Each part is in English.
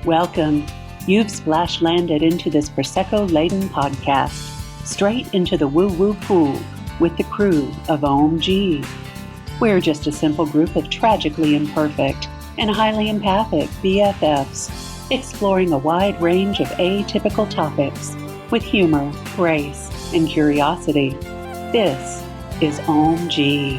Welcome. You've splash landed into this Prosecco-laden podcast, straight into the woo-woo pool with the crew of Ohm-g. We're just a simple group of tragically imperfect and highly empathic BFFs, exploring a wide range of atypical topics with humor, grace, and curiosity. This is Ohm-g.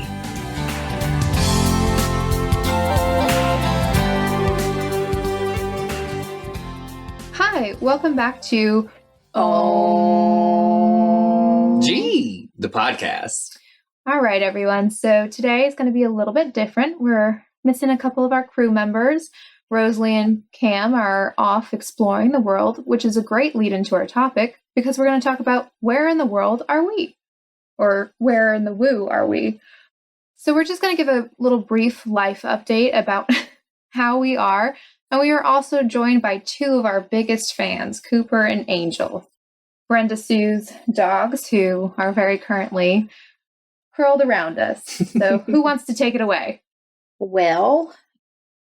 Hi, welcome back to Ohm-g, the podcast. All right, everyone. So today is going to be a little bit different. We're missing a couple of our crew members. Rosalie and Cam are off exploring the world, which is a great lead into our topic because we're going to talk about where in the world are we? Or where in the woo are we? So we're just going to give a little brief life update about how we are. And we are also joined by two of our biggest fans, Cooper and Angel, Brenda Sue's dogs, who are very currently curled around us. So who wants to take it away? Well,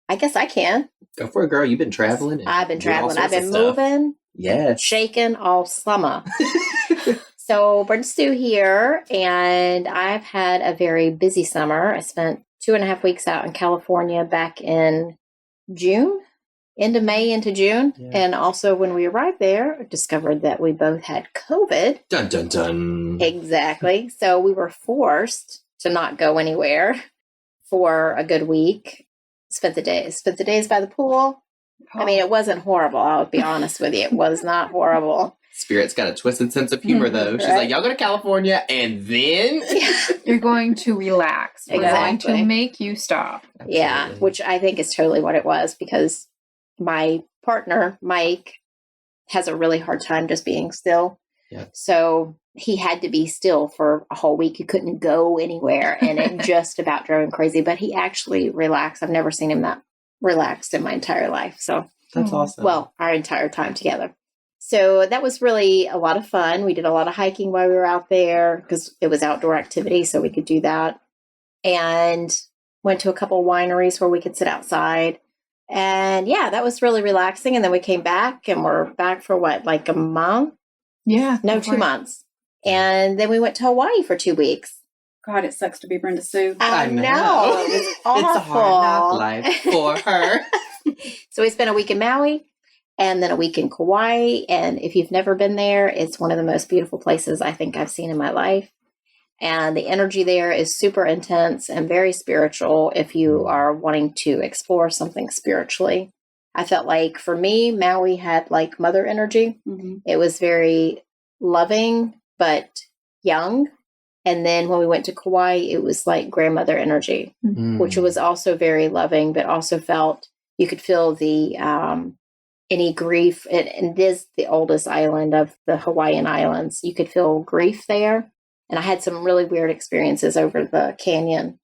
I guess I can. Go for it, girl. You've been traveling. I've been traveling. I've been moving. Yes. Shaking all summer. So Brenda Sue here, and I've had a very busy summer. I spent 2.5 weeks out in California back in June. End of May into June. Yeah. And also when we arrived there, discovered that we both had COVID. Dun, dun, dun. Exactly. So we were forced to not go anywhere for a good week. Spent the days by the pool. I mean, it wasn't horrible. I'll be honest with you. It was not horrible. Spirit's got a twisted sense of humor, though. She's like, y'all go to California, and then... You're going to relax. We're going to make you stop. Absolutely. Yeah, which I think is totally what it was, because my partner, Mike, has a really hard time just being still. Yeah. So he had to be still for a whole week. He couldn't go anywhere, and it just about drove him crazy. But he actually relaxed. I've never seen him that relaxed in my entire life. So that's awesome. Well, our entire time together. So that was really a lot of fun. We did a lot of hiking while we were out there because it was outdoor activity, so we could do that. And went to a couple wineries where we could sit outside. And yeah, that was really relaxing. And then we came back, and we're back for what, like a month? Yeah. No, 2 months. And then we went to Hawaii for 2 weeks. God, it sucks to be Brenda Sue. I know. It was awful. It's a hard knock life for her. So we spent a week in Maui and then a week in Kauai. And if you've never been there, it's one of the most beautiful places I think I've seen in my life. And the energy there is super intense and very spiritual if you are wanting to explore something spiritually. I felt like for me, Maui had like mother energy. Mm-hmm. It was very loving, but young. And then when we went to Kauai, it was like grandmother energy, which was also very loving, but also you could feel the any grief. And it is the oldest island of the Hawaiian Islands. You could feel grief there. And I had some really weird experiences over the canyon.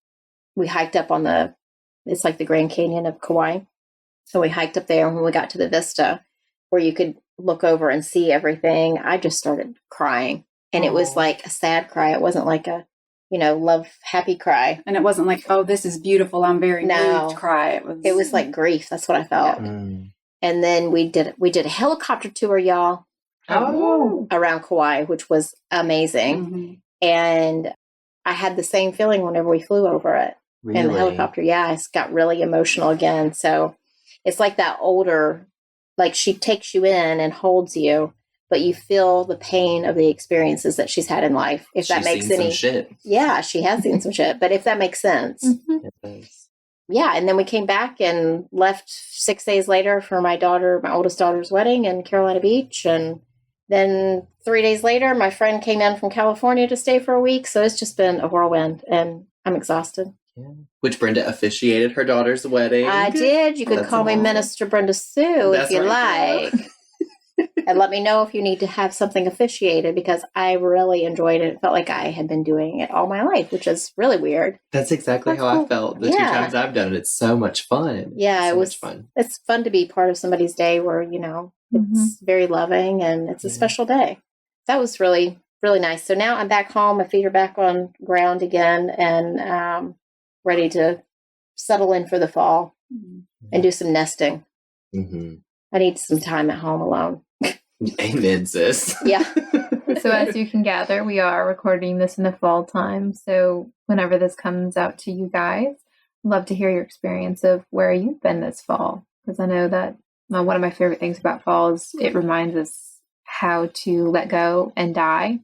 We hiked up on it's like the Grand Canyon of Kauai. So we hiked up there, and when we got to the vista where you could look over and see everything, I just started crying. And it was like a sad cry. It wasn't like a, love, happy cry. And it wasn't like, oh, this is beautiful, I'm very moved cry. It was like grief. That's what I felt. Yeah. And then we did a helicopter tour, y'all, around Kauai, which was amazing. Mm-hmm. And I had the same feeling whenever we flew over it in the helicopter. Yeah, I got really emotional again. So it's like that older, like she takes you in and holds you, but you feel the pain of the experiences that she's had in life. If that makes any some shit. Yeah, she has seen some shit. But if that makes sense. Mm-hmm. It does. Yeah, and then we came back and left 6 days later for my oldest daughter's wedding in Carolina Beach. And then 3 days later, my friend came in from California to stay for a week. So it's just been a whirlwind, and I'm exhausted. Yeah. Which Brenda officiated her daughter's wedding. I did. You could call me Minister Brenda Sue if you like. And let me know if you need to have something officiated, because I really enjoyed it. It felt like I had been doing it all my life, which is really weird. That's exactly how I felt the 2 times I've done it. It's so much fun. Yeah, it was fun. It's fun to be part of somebody's day where, it's very loving and it's a special day. That was really, really nice. So now I'm back home. My feet are back on ground again, and ready to settle in for the fall and do some nesting. Mm-hmm. I need some time at home alone. Amen, sis. Yeah. So as you can gather, we are recording this in the fall time. So whenever this comes out to you guys, I'd love to hear your experience of where you've been this fall. Because I know that one of my favorite things about fall is it reminds us how to let go and die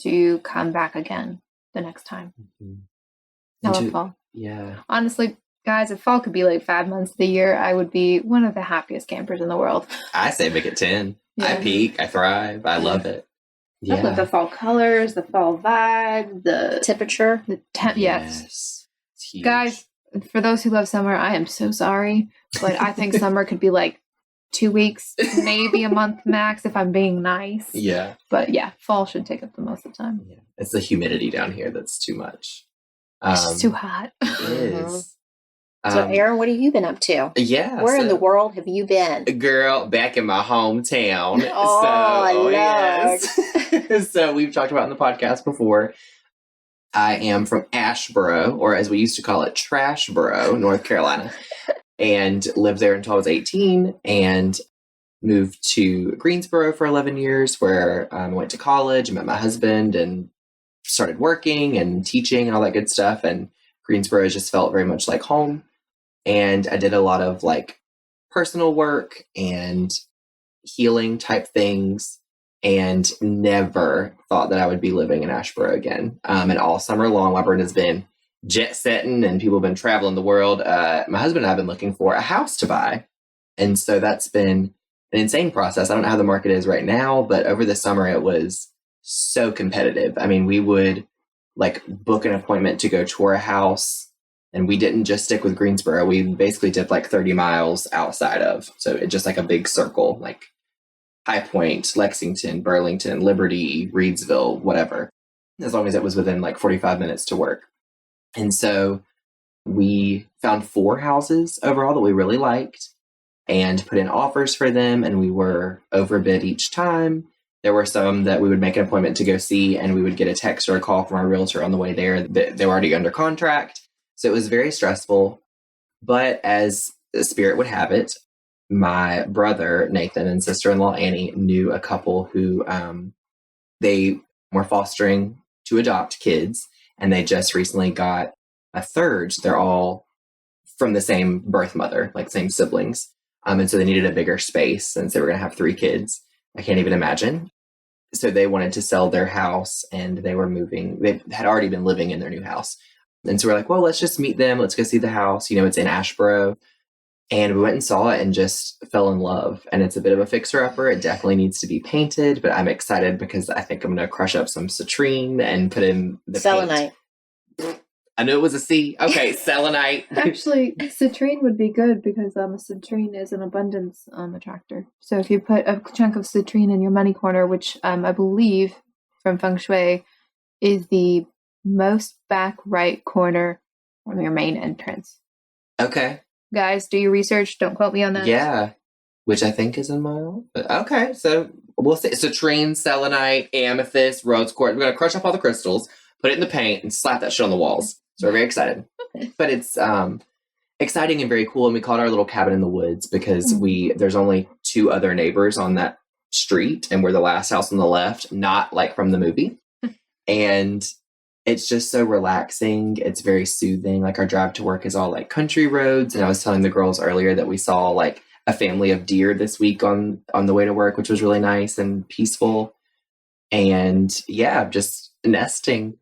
to come back again the next time. I love fall. Yeah. Honestly, guys, if fall could be like 5 months of the year, I would be one of the happiest campers in the world. I say make it 10. Yeah. I peak. I thrive. I love it. I love the fall colors, the fall vibe, the temperature. The yes. Guys, for those who love summer, I am so sorry, but I think summer could be like 2 weeks, maybe a month max if I'm being nice. Yeah. But yeah, fall should take up the most of the time. Yeah. It's the humidity down here that's too much. It's just too hot. It is. So, Aaron, what have you been up to? Yeah. Where in the world have you been? Girl, back in my hometown. Oh, yes. So we've talked about in the podcast before. I am from Asheboro, or as we used to call it, Trashboro, North Carolina, and lived there until I was 18 and moved to Greensboro for 11 years where I went to college and met my husband and started working and teaching and all that good stuff. And Greensboro just felt very much like home. And I did a lot of like personal work and healing type things and never thought that I would be living in Asheboro again. And all summer long, while Brenda's been jet setting and people have been traveling the world, my husband and I have been looking for a house to buy. And so that's been an insane process. I don't know how the market is right now, but over the summer, it was so competitive. I mean, we would like book an appointment to go tour a house. And we didn't just stick with Greensboro. We basically did like 30 miles outside of. So it just like a big circle, like High Point, Lexington, Burlington, Liberty, Reedsville, whatever, as long as it was within like 45 minutes to work. And so we found 4 houses overall that we really liked and put in offers for them. And we were overbid each time. There were some that we would make an appointment to go see and we would get a text or a call from our realtor on the way there that they were already under contract. So it was very stressful, but as the spirit would have it, my brother, Nathan, and sister-in-law, Annie, knew a couple who they were fostering to adopt kids, and they just recently got a third. They're all from the same birth mother, like same siblings. And so they needed a bigger space since they were going to have 3 kids. I can't even imagine. So they wanted to sell their house, and they were moving. They had already been living in their new house. And so we're like, well, let's just meet them. Let's go see the house. You know, it's in Asheboro. And we went and saw it and just fell in love. And it's a bit of a fixer-upper. It definitely needs to be painted, but I'm excited because I think I'm going to crush up some citrine and put in the selenite. Paint. I knew it was a C. Okay, selenite. Actually, citrine would be good because a citrine is an abundance attractor. So if you put a chunk of citrine in your money corner, which I believe from Feng Shui is the most back right corner from your main entrance. Okay. Guys, do your research. Don't quote me on that. Yeah. Which I think is in my own. Okay. So we'll see. Citrine, selenite, amethyst, rose quartz. We're going to crush up all the crystals, put it in the paint, and slap that shit on the walls. So we're very excited. But it's exciting and very cool. And we called our little cabin in the woods because there's only 2 other neighbors on that street. And we're the last house on the left, not like from the movie. And it's just so relaxing. It's very soothing. Like our drive to work is all like country roads. And I was telling the girls earlier that we saw like a family of deer this week on the way to work, which was really nice and peaceful. And yeah, just nesting.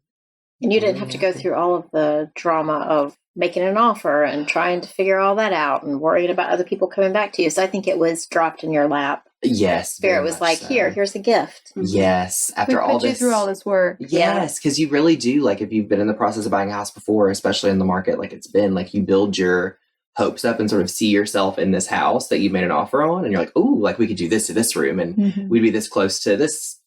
And you didn't have to go through all of the drama of making an offer and trying to figure all that out and worrying about other people coming back to you. So I think it was dropped in your lap. Yes. Spirit was like, here's a gift. Yes. After all this. Through all this work. Yes. Because you really do. Like if you've been in the process of buying a house before, especially in the market, like it's been like you build your hopes up and sort of see yourself in this house that you've made an offer on. And you're like, ooh, like we could do this to this room and we'd be this close to this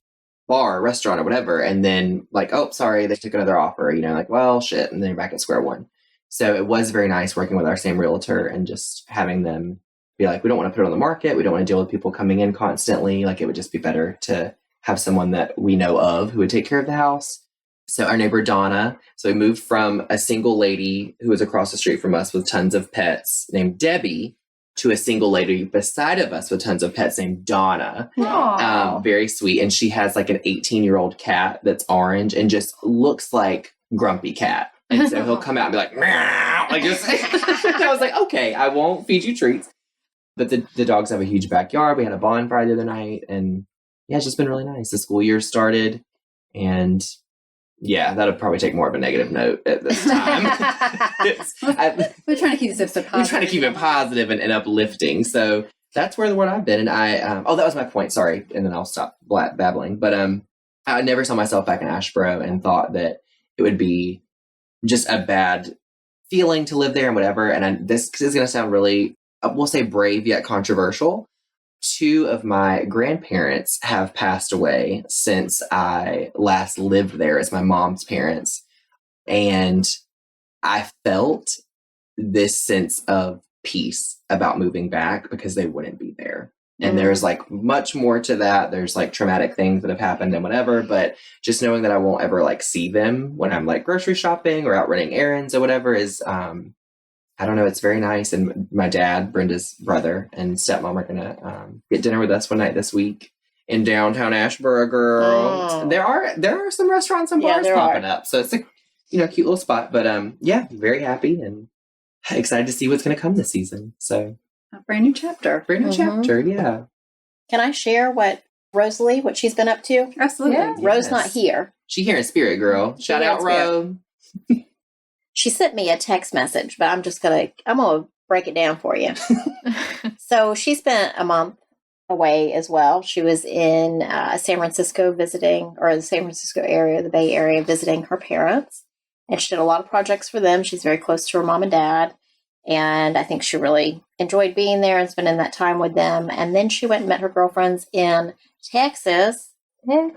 bar or restaurant or whatever. And then like, oh, sorry, they took another offer, you know, like, well, shit. And then you're back at square one. So it was very nice working with our same realtor and just having them be like, we don't want to put it on the market. We don't want to deal with people coming in constantly. Like it would just be better to have someone that we know of who would take care of the house. So our neighbor, Donna, so we moved from a single lady who was across the street from us with tons of pets named Debbie to a single lady beside of us with tons of pets named Donna. Aww. Very sweet. And she has like an 18-year-old cat that's orange and just looks like Grumpy Cat. And so he'll come out and be like, meow. Like just, I was like, okay, I won't feed you treats. But the dogs have a huge backyard. We had a bonfire the other night. And yeah, it's just been really nice. The school year started. And yeah, that'll probably take more of a negative note at this time. We're trying to keep this episode positive. We're trying to keep it positive and uplifting. So that's where I've been. And that was my point. Sorry. And then I'll stop babbling. But I never saw myself back in Asheboro and thought that it would be just a bad feeling to live there and whatever. And this is going to sound really, we'll say brave yet controversial. 2 of my grandparents have passed away since I last lived there as my mom's parents. And I felt this sense of peace about moving back because they wouldn't be there. And there's like much more to that. There's like traumatic things that have happened and whatever, but just knowing that I won't ever like see them when I'm like grocery shopping or out running errands or whatever is, I don't know. It's very nice. And my dad, Brenda's brother, and stepmom are going to get dinner with us one night this week in downtown Asheboro, girl. Oh. There are some restaurants and bars popping up. So it's a cute little spot. But yeah, very happy and excited to see what's going to come this season. So a brand new chapter. Chapter, yeah. Can I share what she's been up to? Absolutely. Yeah. Ro's not here. She here in spirit, girl. Shout out, Ro. She sent me a text message, but I'm going to break it down for you. So she spent a month away as well. She was in San Francisco visiting, or the San Francisco area, the Bay Area, visiting her parents. And she did a lot of projects for them. She's very close to her mom and dad. And I think she really enjoyed being there and spending that time with them. And then she went and met her girlfriends in Texas. And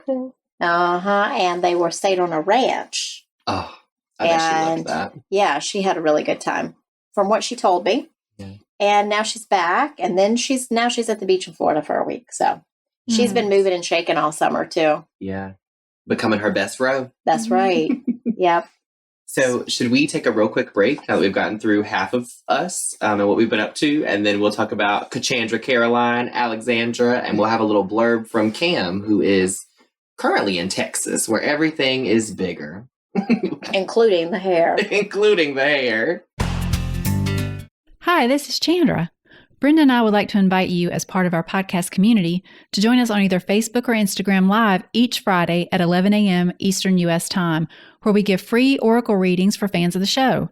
they stayed on a ranch. Oh, I bet she loved that. Yeah, she had a really good time from what she told me. Yeah. And now she's back. And then she's at the beach in Florida for a week. So she's been moving and shaking all summer too. Yeah. Becoming her best Ro. That's right. Yep. So should we take a real quick break now that we've gotten through half of us and what we've been up to? And then we'll talk about Cassandra, Caroline, Alexandra, and we'll have a little blurb from Cam, who is currently in Texas, where everything is bigger. Including the hair. Including the hair. Hi, this is Chandra. Brenda and I would like to invite you as part of our podcast community to join us on either Facebook or Instagram Live each Friday at 11 a.m. Eastern U.S. time, where we give free oracle readings for fans of the show.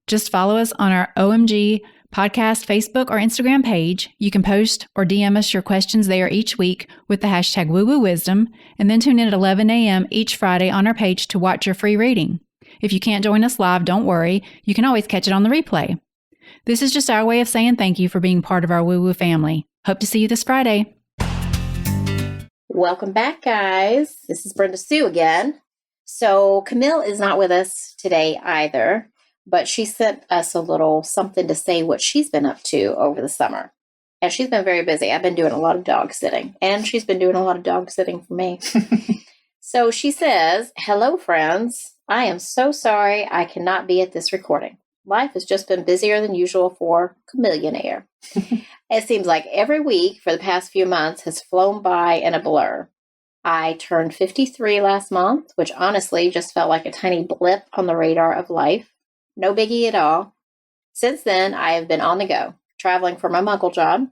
Just follow us on our Ohm-g Podcast Facebook or Instagram page. You can post or DM us your questions there each week with the hashtag WooWooWisdom, and then tune in at 11 a.m. each Friday on our page to watch your free reading. If you can't join us live, don't worry. You can always catch it on the replay. This is just our way of saying thank you for being part of our Woo Woo family. Hope to see you this Friday. Welcome back, guys. This is Brenda Sue again. So Camille is not with us today either, but she sent us a little something to say what she's been up to over the summer. And she's been very busy. I've been doing a lot of dog sitting, and she's been doing a lot of dog sitting for me. So she says, "Hello, friends. I am so sorry I cannot be at this recording. Life has just been busier than usual for Camillionaire. It seems like every week for the past few months has flown by in a blur. I turned 53 last month, which honestly just felt like a tiny blip on the radar of life. No biggie at all. Since then, I have been on the go, traveling for my muggle job,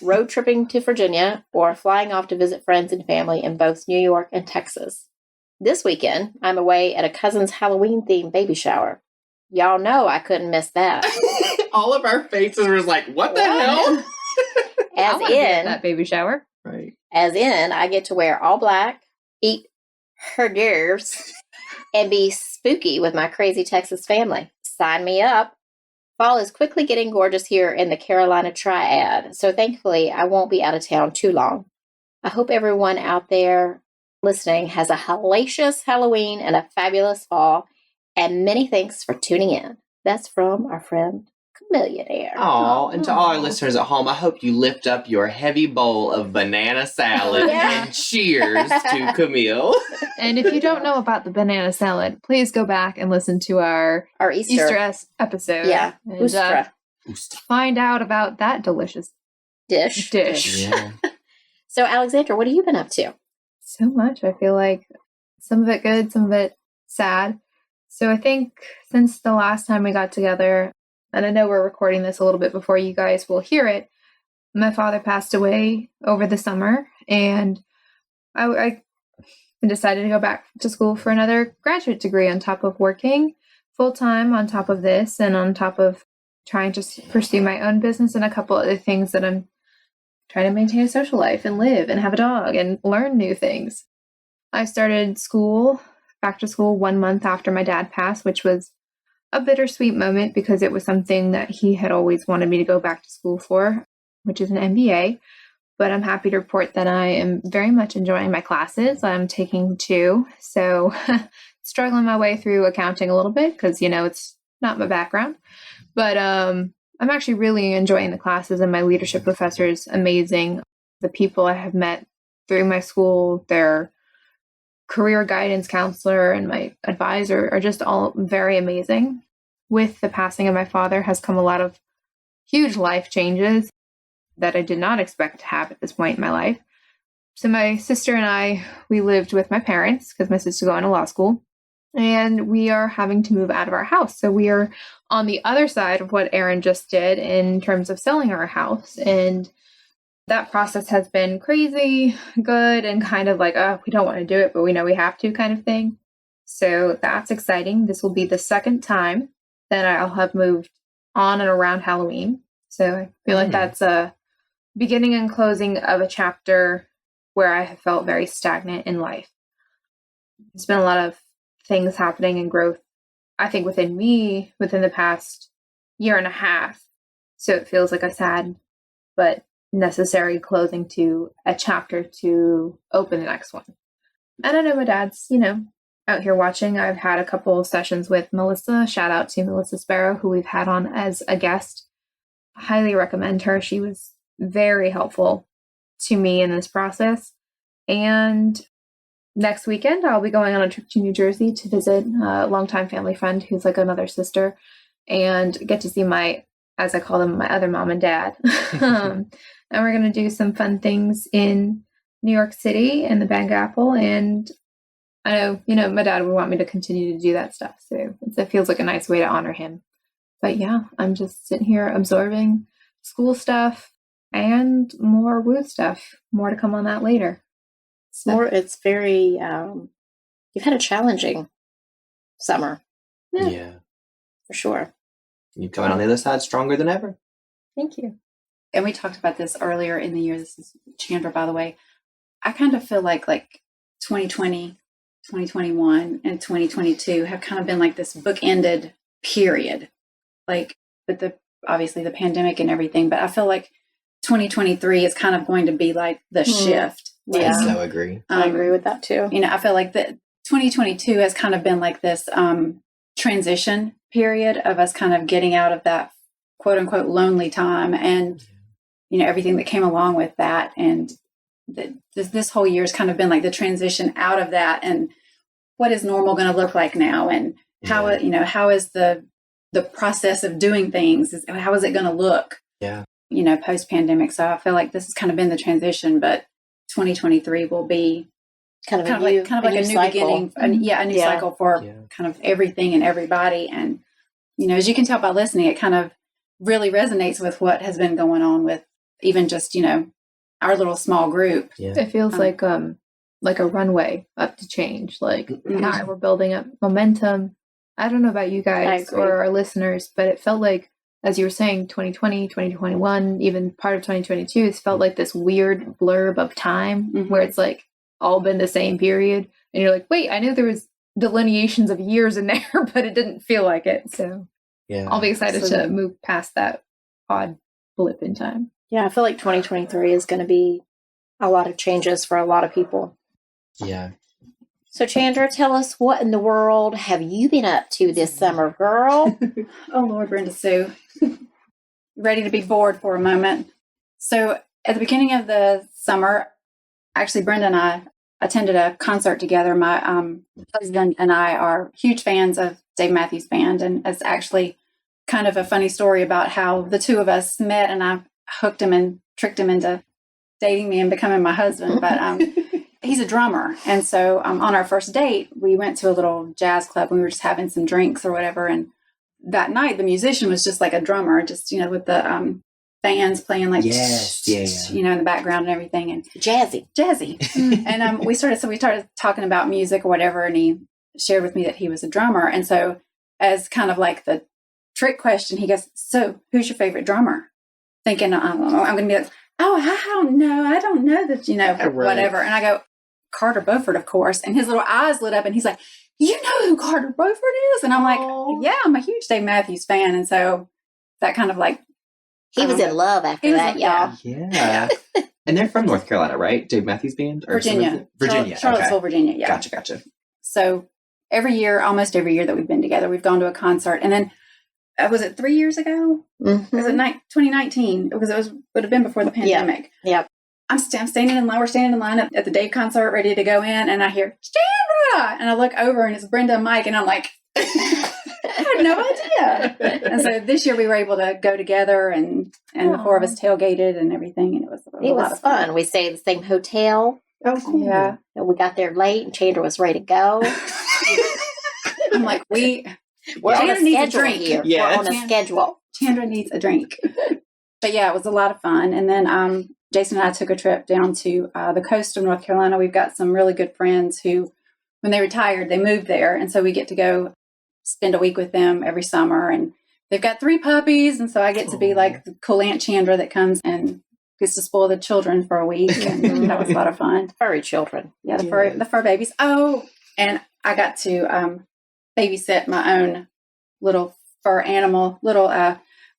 road tripping to Virginia, or flying off to visit friends and family in both New York and Texas. This weekend, I'm away at a cousin's Halloween-themed baby shower. Y'all know I couldn't miss that." All of our faces were like, what the hell? I wanna be at that baby shower. Right. As in, I get to wear all black, eat hors d'oeuvres, and be spooky with my crazy Texas family. Sign me up. Fall is quickly getting gorgeous here in the Carolina Triad, so thankfully I won't be out of town too long. I hope everyone out there listening has a hellacious Halloween and a fabulous fall, and many thanks for tuning in. That's from our friend Camillionaire. Oh, and to all our listeners at home, I hope you lift up your heavy bowl of banana salad and cheers to Camille. And if you don't know about the banana salad, please go back and listen to our Easter episode. Yeah, And, Ustra. find out about that delicious dish. Yeah. So, Alexandra, what have you been up to? So much. I feel like some of it good, some of it sad. So I think since the last time we got together, and I know we're recording this a little bit before you guys will hear it, my father passed away over the summer, and I decided to go back to school for another graduate degree on top of working full-time on top of this, and on top of trying to pursue my own business and a couple other things that I'm trying to maintain a social life and live and have a dog and learn new things. I started back to school 1 month after my dad passed, which was a bittersweet moment because it was something that he had always wanted me to go back to school for, which is an MBA. But I'm happy to report that I am very much enjoying my classes. I'm taking 2, so struggling my way through accounting a little bit because, it's not my background. But I'm actually really enjoying the classes, and my leadership professor is amazing. The people I have met through my school, their career guidance counselor and my advisor are just all very amazing. With the passing of my father has come a lot of huge life changes that I did not expect to have at this point in my life. So my sister and I, we lived with my parents because my sister's going to law school, and we are having to move out of our house. So we are on the other side of what Erin just did in terms of selling our house. And that process has been crazy, good, and kind of like, oh, we don't want to do it, but we know we have to kind of thing. So that's exciting. This will be the second time that I'll have moved on and around Halloween. So I feel like that's a beginning and closing of a chapter where I have felt very stagnant in life. There's been a lot of things happening and growth, I think, within me within the past year and a half. So it feels like a sad but necessary closing to a chapter to open the next one. And I know my dad's, out here watching. I've had a couple of sessions with Melissa. Shout out to Melissa Sparrow, who we've had on as a guest. Highly recommend her. She was very helpful to me in this process. And next weekend, I'll be going on a trip to New Jersey to visit a longtime family friend who's like another sister, and get to see my, as I call them, my other mom and dad. And we're going to do some fun things in New York City and the Bang Apple. And I know, my dad would want me to continue to do that stuff. So it feels like a nice way to honor him. But yeah, I'm just sitting here absorbing school stuff and more woo stuff. More to come on that later. So. It's very, you've had a challenging summer. Yeah. For sure. You're coming on the other side stronger than ever. Thank you. And we talked about this earlier in the year. This is Chandra, by the way. I kind of feel like 2020, 2021, and 2022 have kind of been like this bookended period. Like with obviously the pandemic and everything, but I feel like 2023 is kind of going to be like the shift. Yeah. I so agree. I agree with that too. I feel like that 2022 has kind of been like this transition period of us kind of getting out of that quote unquote lonely time and everything that came along with that. And this whole year has kind of been like the transition out of that, and what is normal going to look like now, and how is the process of doing things, how is it going to look? Yeah. Post pandemic. So I feel like this has kind of been the transition, but 2023 will be kind of like a new beginning, a new cycle for kind of everything and everybody. And as you can tell by listening, it kind of really resonates with what has been going on with even just our little small group. Yeah. It feels like a runway up to change. Like we're building up momentum. I don't know about you guys or our listeners, but it felt like, as you were saying, 2020, 2021, even part of 2022, it's felt like this weird blurb of time where it's like all been the same period. And you're like, wait, I knew there was delineations of years in there, but it didn't feel like it. So I'll be excited to move past that odd blip in time. Yeah, I feel like 2023 is going to be a lot of changes for a lot of people. Yeah. So, Chandra, tell us, what in the world have you been up to this summer, girl? Oh, Lord, Brenda Sue. Ready to be bored for a moment. So, at the beginning of the summer, actually, Brenda and I attended a concert together. My husband and I are huge fans of Dave Matthews Band, and it's actually kind of a funny story about how the two of us met, and I hooked him and tricked him into dating me and becoming my husband. But he's a drummer. And so on our first date, we went to a little jazz club and we were just having some drinks or whatever. And that night, the musician was just like a drummer, just, with the fans playing like, in the background and everything. And Jazzy. And we started talking about music or whatever. And he shared with me that he was a drummer. And so as kind of like the trick question, he goes, "So who's your favorite drummer?" Thinking, I'm going to be like, "Oh, I don't know that, whatever." And I go, "Carter Beauford, of course." And his little eyes lit up and he's like, "You know who Carter Beauford is?" And I'm like, "Yeah, I'm a huge Dave Matthews fan." And so that kind of like, he was in love after that, y'all. Yeah. And they're from North Carolina, right? Dave Matthews Band? Or Virginia. Charlottesville, okay. Virginia, yeah. Gotcha. So almost every year that we've been together, we've gone to a concert. And then, was it 3 years ago? Mm-hmm. Was it 2019? Because it would have been before the pandemic. Yep. I'm standing in line. We're standing in line at the Dave concert, ready to go in, and I hear Chandra, and I look over, and it's Brenda and Mike, and I'm like, I had no idea. And so this year we were able to go together, and the four of us tailgated and everything, and it was a lot of fun. We stayed at the same hotel. Oh, cool. Yeah. And we got there late, and Chandra was ready to go. I'm like, we're on a schedule here. Yeah. We're on a schedule. Chandra needs a drink. But yeah, it was a lot of fun. And then Jason and I took a trip down to the coast of North Carolina. We've got some really good friends who, when they retired, they moved there. And so we get to go spend a week with them every summer. And they've got 3 puppies. And so I get to be like the cool Aunt Chandra that comes and gets to spoil the children for a week. And that was a lot of fun. Furry children. Yeah, the fur babies. Oh, and I got to babysit my own little fur animal, little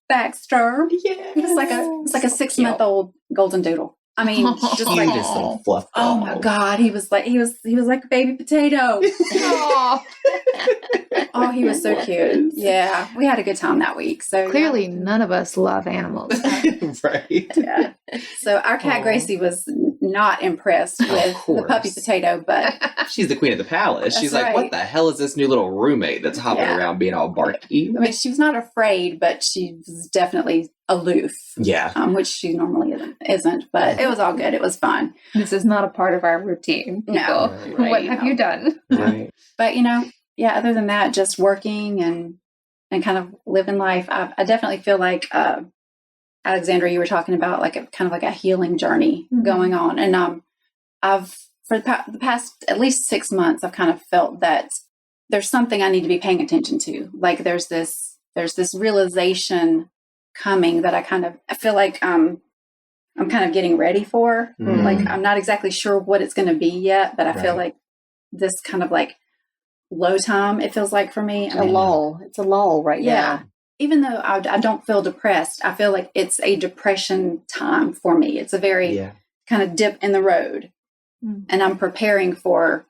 Baxter. Yeah. It was like a 6-month-old golden doodle. I mean, just like Cutest little fluff oh ball. my God, he was like a baby potato. Oh, he was so cute. Yeah, we had a good time that week. So Clearly, none of us love animals. Right. yeah. So our cat Gracie was not impressed with the puppy potato, but She's the queen of the palace. She's like, right. "What the hell is this new little roommate that's hopping around being all barky?" I mean, she was not afraid, but she was definitely aloof. Yeah. Which she normally isn't. But it was all good. It was fun. This is not a part of our routine. No. Right. What have you done? Right. But other than that, just working and kind of living life. I definitely feel like Alexandra, you were talking about like a healing journey going on, and I've for the past at least 6 months, I've kind of felt that there's something I need to be paying attention to. Like there's this realization coming that I feel like I'm kind of getting ready for. Mm. Like I'm not exactly sure what it's going to be yet, but I feel like this kind of like low time, it feels like for me. A lull. It's a lull right now. Even though I don't feel depressed, I feel like it's a depression time for me. It's a very kind of dip in the road, and I'm preparing for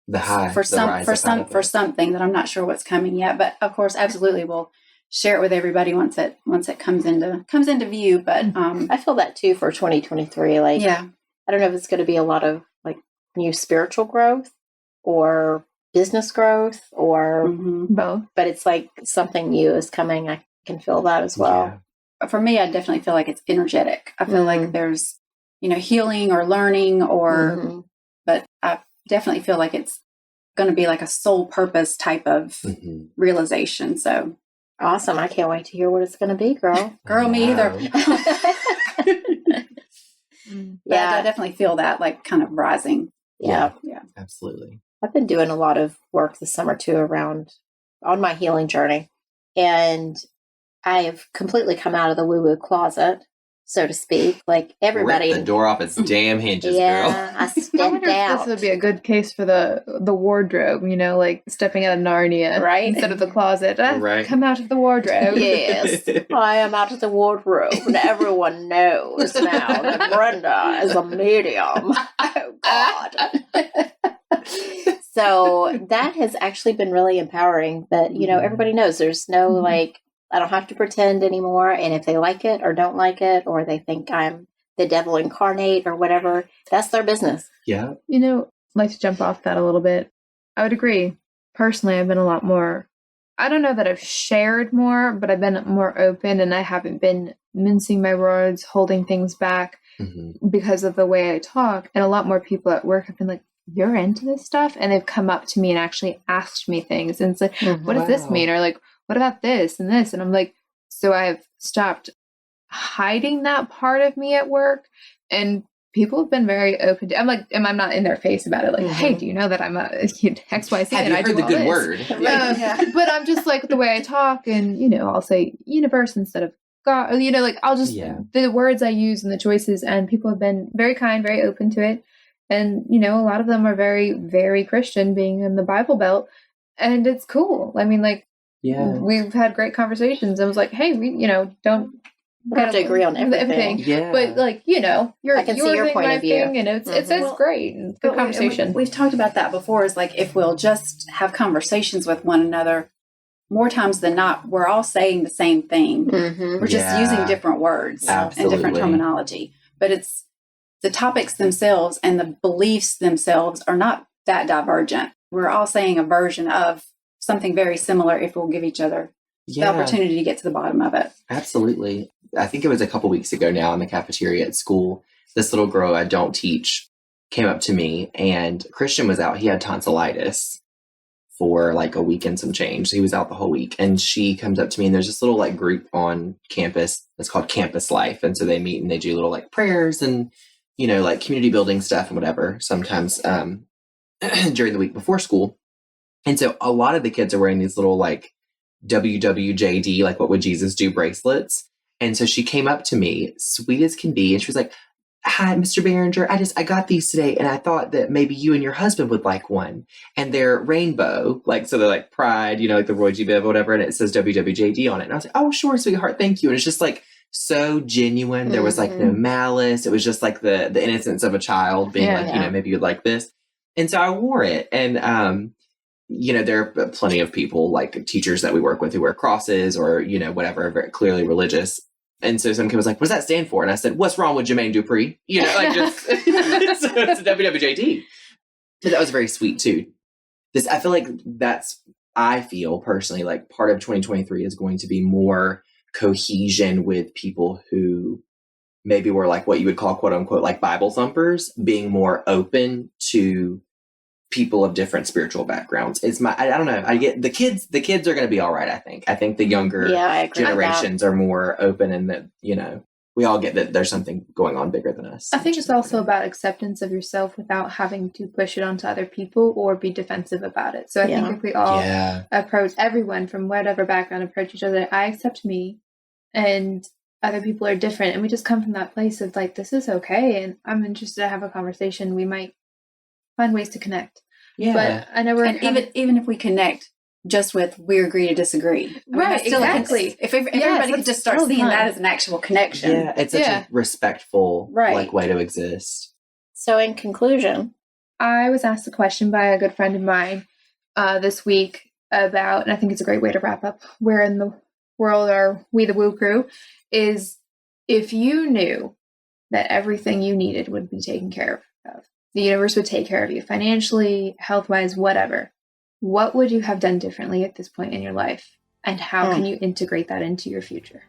the high, for something that I'm not sure what's coming yet. But of course, absolutely, we'll share it with everybody once it comes into view. But I feel that too for 2023. Like, I don't know if it's going to be a lot of like new spiritual growth or business growth or both, but it's like something new is coming. I can feel that as well. Yeah. For me, I definitely feel like it's energetic. I feel like there's healing or learning or but I definitely feel like it's going to be like a soul purpose type of realization. So awesome. I can't wait to hear what it's going to be, girl. Me either. Yeah, I definitely feel that like kind of rising. Yeah, absolutely. I've been doing a lot of work this summer too on my healing journey, and I have completely come out of the woo-woo closet, so to speak. Like everybody, ripped the door off its damn hinges, girl. I stepped out. This would be a good case for the wardrobe, like stepping out of Narnia, right? Instead of the closet. Right. Come out of the wardrobe. Yes, I am out of the wardrobe, and everyone knows now that Brenda is a medium. Oh God. So that has actually been really empowering that, everybody knows there's no like, I don't have to pretend anymore. And if they like it or don't like it, or they think I'm the devil incarnate or whatever, that's their business. Yeah. I'd like to jump off that a little bit. I would agree. Personally, I've been a lot more I don't know that I've shared more, but I've been more open, and I haven't been mincing my words, holding things back because of the way I talk. And a lot more people at work have been like, "You're into this stuff?" And they've come up to me and actually asked me things and said, "What does this mean?" Or like, "What about this and this?" And I'm like, so I've stopped hiding that part of me at work, and people have been very open to, I'm like, and I'm not in their face about it. Like, hey, do you know that I'm a XYZ? Have you heard the good word? But I'm just like the way I talk, and, I'll say universe instead of God, like I'll just, the words I use and the choices, and people have been very kind, very open to it. And, a lot of them are very, very Christian, being in the Bible Belt, and it's cool. I mean, like, we've had great conversations. I was like, hey, we, don't have to agree on everything. Yeah. But like, I can see your point of view. And it's great. It's good conversation. We've talked about that before, is like, if we'll just have conversations with one another, more times than not, we're all saying the same thing. We're just using different words and different terminology. But it's the topics themselves and the beliefs themselves are not that divergent. We're all saying a version of something very similar if we'll give each other the opportunity to get to the bottom of it. Absolutely. I think it was a couple weeks ago now in the cafeteria at school, this little girl I don't teach came up to me, and Christian was out. He had tonsillitis for like a week and some change. So he was out the whole week, and she comes up to me, and there's this little like group on campus that's called Campus Life. And so they meet and they do little like prayers and, like community building stuff and whatever, sometimes during the week before school. And so a lot of the kids are wearing these little like WWJD, like what would Jesus do bracelets. And so she came up to me, sweet as can be, and she was like, "Hi, Mr. Behringer. I got these today, and I thought that maybe you and your husband would like one. And they're rainbow, like, so they're like Pride, like the Roy G. Biv or whatever, and it says WWJD on it." And I was like, "Oh, sure, sweetheart, thank you." And it's just like so genuine. There was like no malice. It was just like the innocence of a child being maybe you'd like this. And so I wore it, and there are plenty of people, like teachers that we work with, who wear crosses or, whatever, very clearly religious. And so some kid was like, "What does that stand for?" And I said, "What's wrong with Jermaine Dupri?" Just, so it's a WWJD. But that was very sweet too. I feel like I feel personally like part of 2023 is going to be more cohesion with people who maybe were like what you would call quote unquote, like Bible thumpers, being more open to people of different spiritual backgrounds. I don't know. I get the kids are going to be all right. I think the younger generations are more open, and that, we all get that there's something going on bigger than us. I think it's also about acceptance of yourself without having to push it onto other people or be defensive about it. So I think if we all approach everyone from whatever background, approach each other, I accept me and other people are different. And we just come from that place of like, this is okay. And I'm interested to have a conversation. We might find ways to connect. Yeah. But I know even if we connect just with we agree to disagree. Right, exactly. If everybody could just start seeing that as an actual connection. Yeah, it's such a respectful way to exist. So in conclusion, I was asked a question by a good friend of mine this week about, and I think it's a great way to wrap up, where in the world are we the Woo Crew, is if you knew that everything you needed would be taken care of, the universe would take care of you financially, health-wise, whatever. What would you have done differently at this point in your life? And how can you integrate that into your future?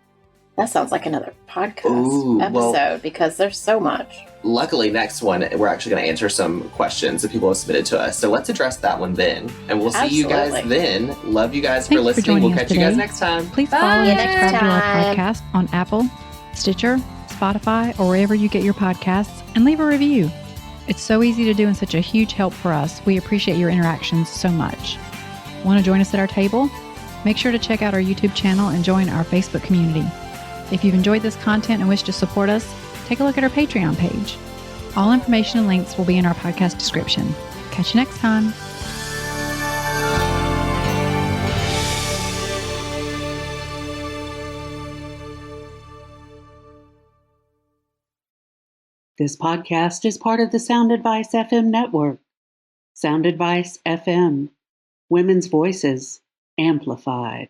That sounds like another podcast episode because there's so much. Luckily, next one, we're actually going to answer some questions that people have submitted to us. So let's address that one then. And we'll see you guys then. Love you guys for listening. We'll catch you guys next time. Please follow and subscribe to our podcast on Apple, Stitcher, Spotify, or wherever you get your podcasts, and leave a review. It's so easy to do and such a huge help for us. We appreciate your interactions so much. Want to join us at our table? Make sure to check out our YouTube channel and join our Facebook community. If you've enjoyed this content and wish to support us, take a look at our Patreon page. All information and links will be in our podcast description. Catch you next time. This podcast is part of the Sound Advice FM network. Sound Advice FM. Women's voices amplified.